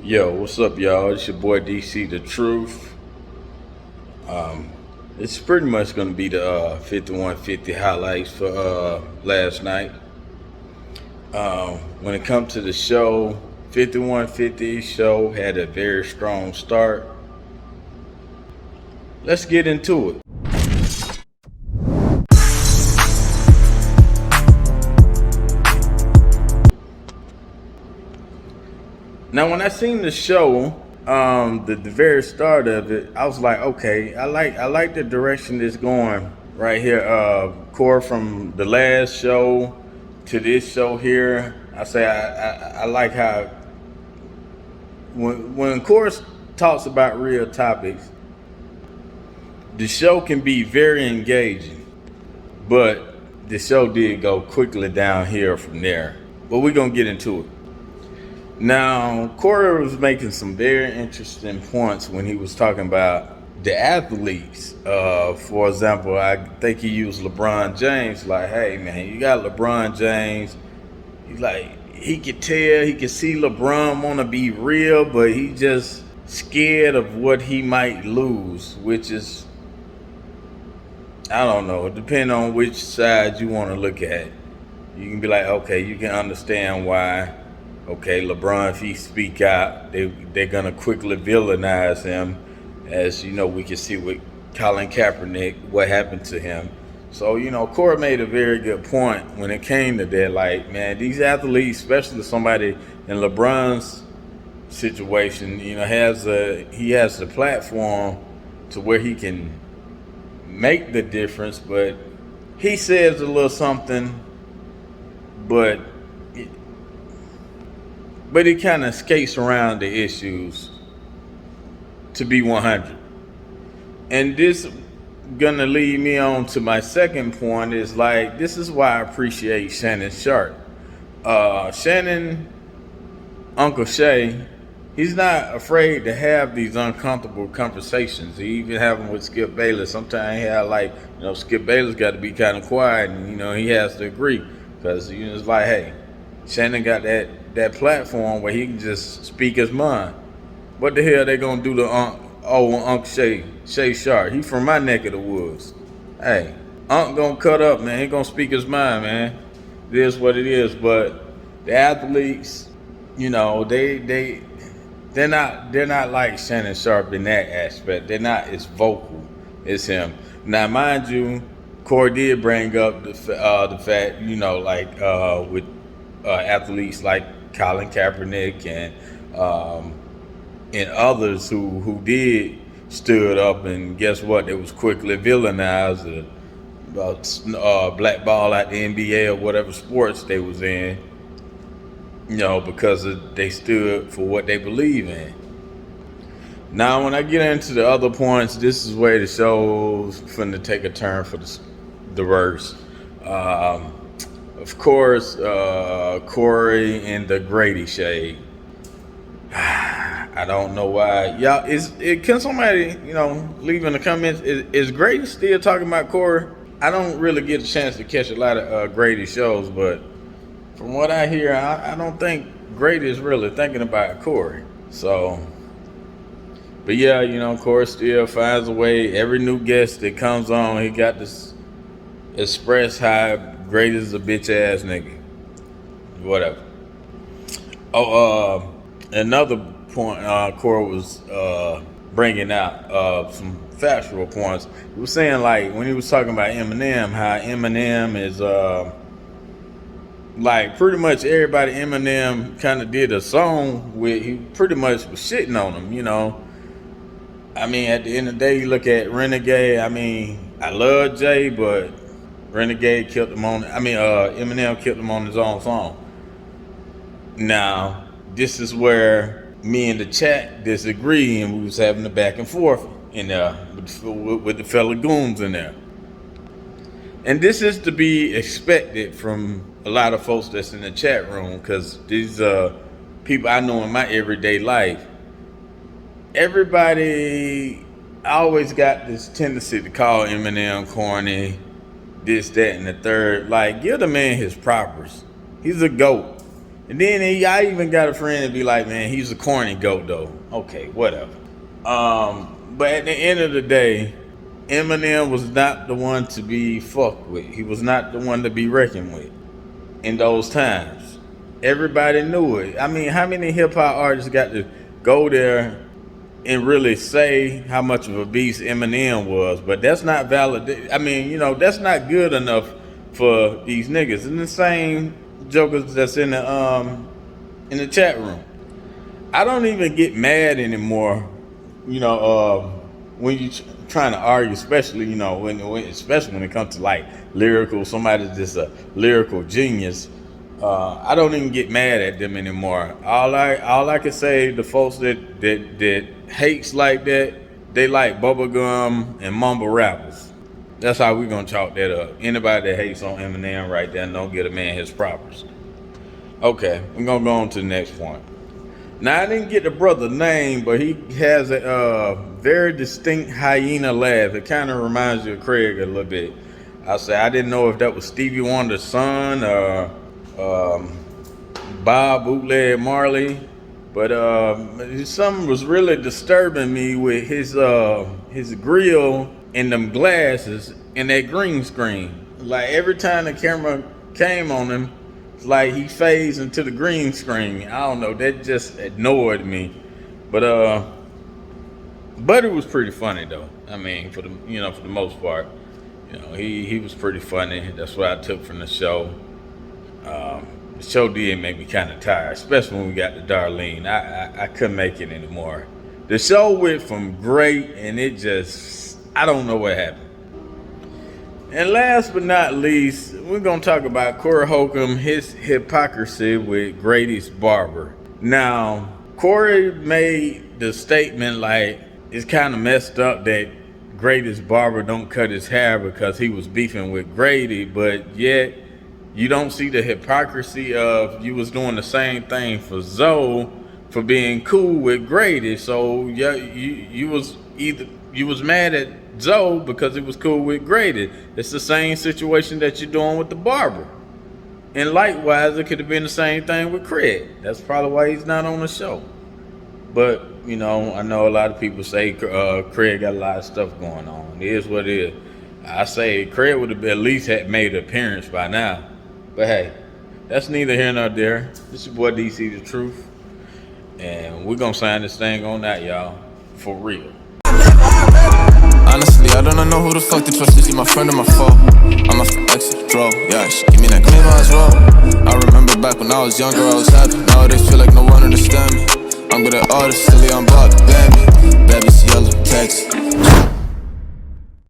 Yo, what's up, y'all? It's your boy DC The Truth. It's pretty much gonna be the 5150 highlights for last night. When it comes to the show, 5150 show had a very strong start. Let's get into it. Now, when I seen the show, the very start of it, I was like, okay, I like the direction it's going right here. Core from the last show to this show here. I like how when Core talks about real topics, the show can be very engaging, but the show did go quickly down here from there. But we're gonna get into it. Now, Corey was making some very interesting points when he was talking about the athletes. For example, I think he used LeBron James. Like, hey man, you got LeBron James. He could tell, he could see LeBron want to be real, but he just scared of what he might lose, which is, I don't know, depending on which side you want to look at. You can be like, okay, you can understand why. Okay, LeBron, if he speak out, they're gonna quickly villainize him, as you know we can see with Colin Kaepernick, what happened to him. So Corey made a very good point when it came to that. Like, man, these athletes, especially somebody in LeBron's situation, he has the platform to where he can make the difference, but he says a little something, but he kind of skates around the issues, to be 100. And this gonna lead me on to my second point, is like, this is why I appreciate Shannon Sharpe. Shannon, Uncle Shay, he's not afraid to have these uncomfortable conversations. He even have them with Skip Bayless. Sometimes he have Skip Bayless got to be kind of quiet, and he has to agree, because it's like, hey, Shannon got that platform where he can just speak his mind. What the hell they gonna do to Uncle Shay Sharpe? He from my neck of the woods. Hey, Unc gonna cut up, man. He gonna speak his mind, man. It is what it is. But the athletes, they're not like Shannon Sharpe in that aspect. They're not as vocal as him. Now, mind you, Corey did bring up the fact, with athletes like Colin Kaepernick and others who did stood up, and guess what? They was quickly villainized, blackball out the NBA or whatever sports they was in, because they stood for what they believe in. Now, when I get into the other points, this is where the show's finna take a turn for the worst. Of course, Corey in the Grady shade. I don't know why. Y'all, can somebody, leave in the comments, is Grady still talking about Corey? I don't really get a chance to catch a lot of Grady shows, but from what I hear, I don't think Grady is really thinking about Corey. So, but yeah, Corey still finds a way. Every new guest that comes on, he got this express how Grady's a bitch ass nigga. Whatever. Another point Corey was bringing out, some factual points. He was saying, like, when he was talking about Eminem, how Eminem is pretty much everybody Eminem kind of did a song with, he pretty much was shitting on him, I mean, at the end of the day, you look at Renegade. I mean, I love Jay, but Renegade killed him Eminem killed him on his own song. Now, this is where me and the chat disagree, and we was having a back and forth in there with the fellow goons in there. And this is to be expected from a lot of folks that's in the chat room, because these people I know in my everyday life. Everybody always got this tendency to call Eminem corny, this, that, and the third. Like, give the man his propers. He's a GOAT. And then I even got a friend that be like, man, he's a corny goat though. Okay, whatever. But at the end of the day, Eminem was not the one to be fucked with. He was not the one to be reckoned with in those times. Everybody knew it. I mean, how many hip hop artists got to go there and really say how much of a beast Eminem was? But that's not valid. I mean, you know, that's not good enough for these niggas. And the same jokers that's in the chat room. I don't even get mad anymore, you know, when you trying to argue, especially, you know, especially when it comes to like lyrical, somebody that's a lyrical genius. I don't even get mad at them anymore. All I can say, the folks that hates like that, they like bubblegum and mumble rappers. That's how we gonna chalk that up. Anybody that hates on Eminem right there, don't get a man his propers. Okay, we're gonna go on to the next point. Now, I didn't get the brother's name, but he has a very distinct hyena laugh. It kind of reminds you of Craig a little bit. I didn't know if that was Stevie Wonder Son or Bob Bootleg Marley, but something was really disturbing me with his grill and them glasses and that green screen. Like every time the camera came on him, it's like he fades into the green screen. I don't know, that just annoyed me. But it was pretty funny though. I mean, for the most part, you know, he was pretty funny. That's what I took from the show. The show did make me kind of tired, especially when we got to Darlene. I couldn't make it anymore. The show went from great, and it just, I don't know what happened. And last but not least, we're going to talk about Corey Holcomb, his hypocrisy with Grady's Barber. Now, Corey made the statement like it's kind of messed up that Grady's Barber don't cut his hair because he was beefing with Grady, but yet you don't see the hypocrisy of you was doing the same thing for Zoe for being cool with Grady. So yeah, you was mad at Zoe because it was cool with Grady. It's the same situation that you're doing with the Barber. And likewise, it could have been the same thing with Craig. That's probably why he's not on the show. But, you know, I know a lot of people say Craig got a lot of stuff going on. It is what it is. I say Craig would have at least had made an appearance by now. But hey, that's neither here nor there. This is your boy DC The Truth. And we're going to sign this thing on that, y'all. For real. Honestly, I don't know who the fuck to trust. Is he my friend or my foe? I'm a exit, bro. Yeah, she give me that claim as well. I remember back when I was younger, I was happy. Nowadays feel like no one understand me. I'm good at artists, silly, I'm Bob, damn me.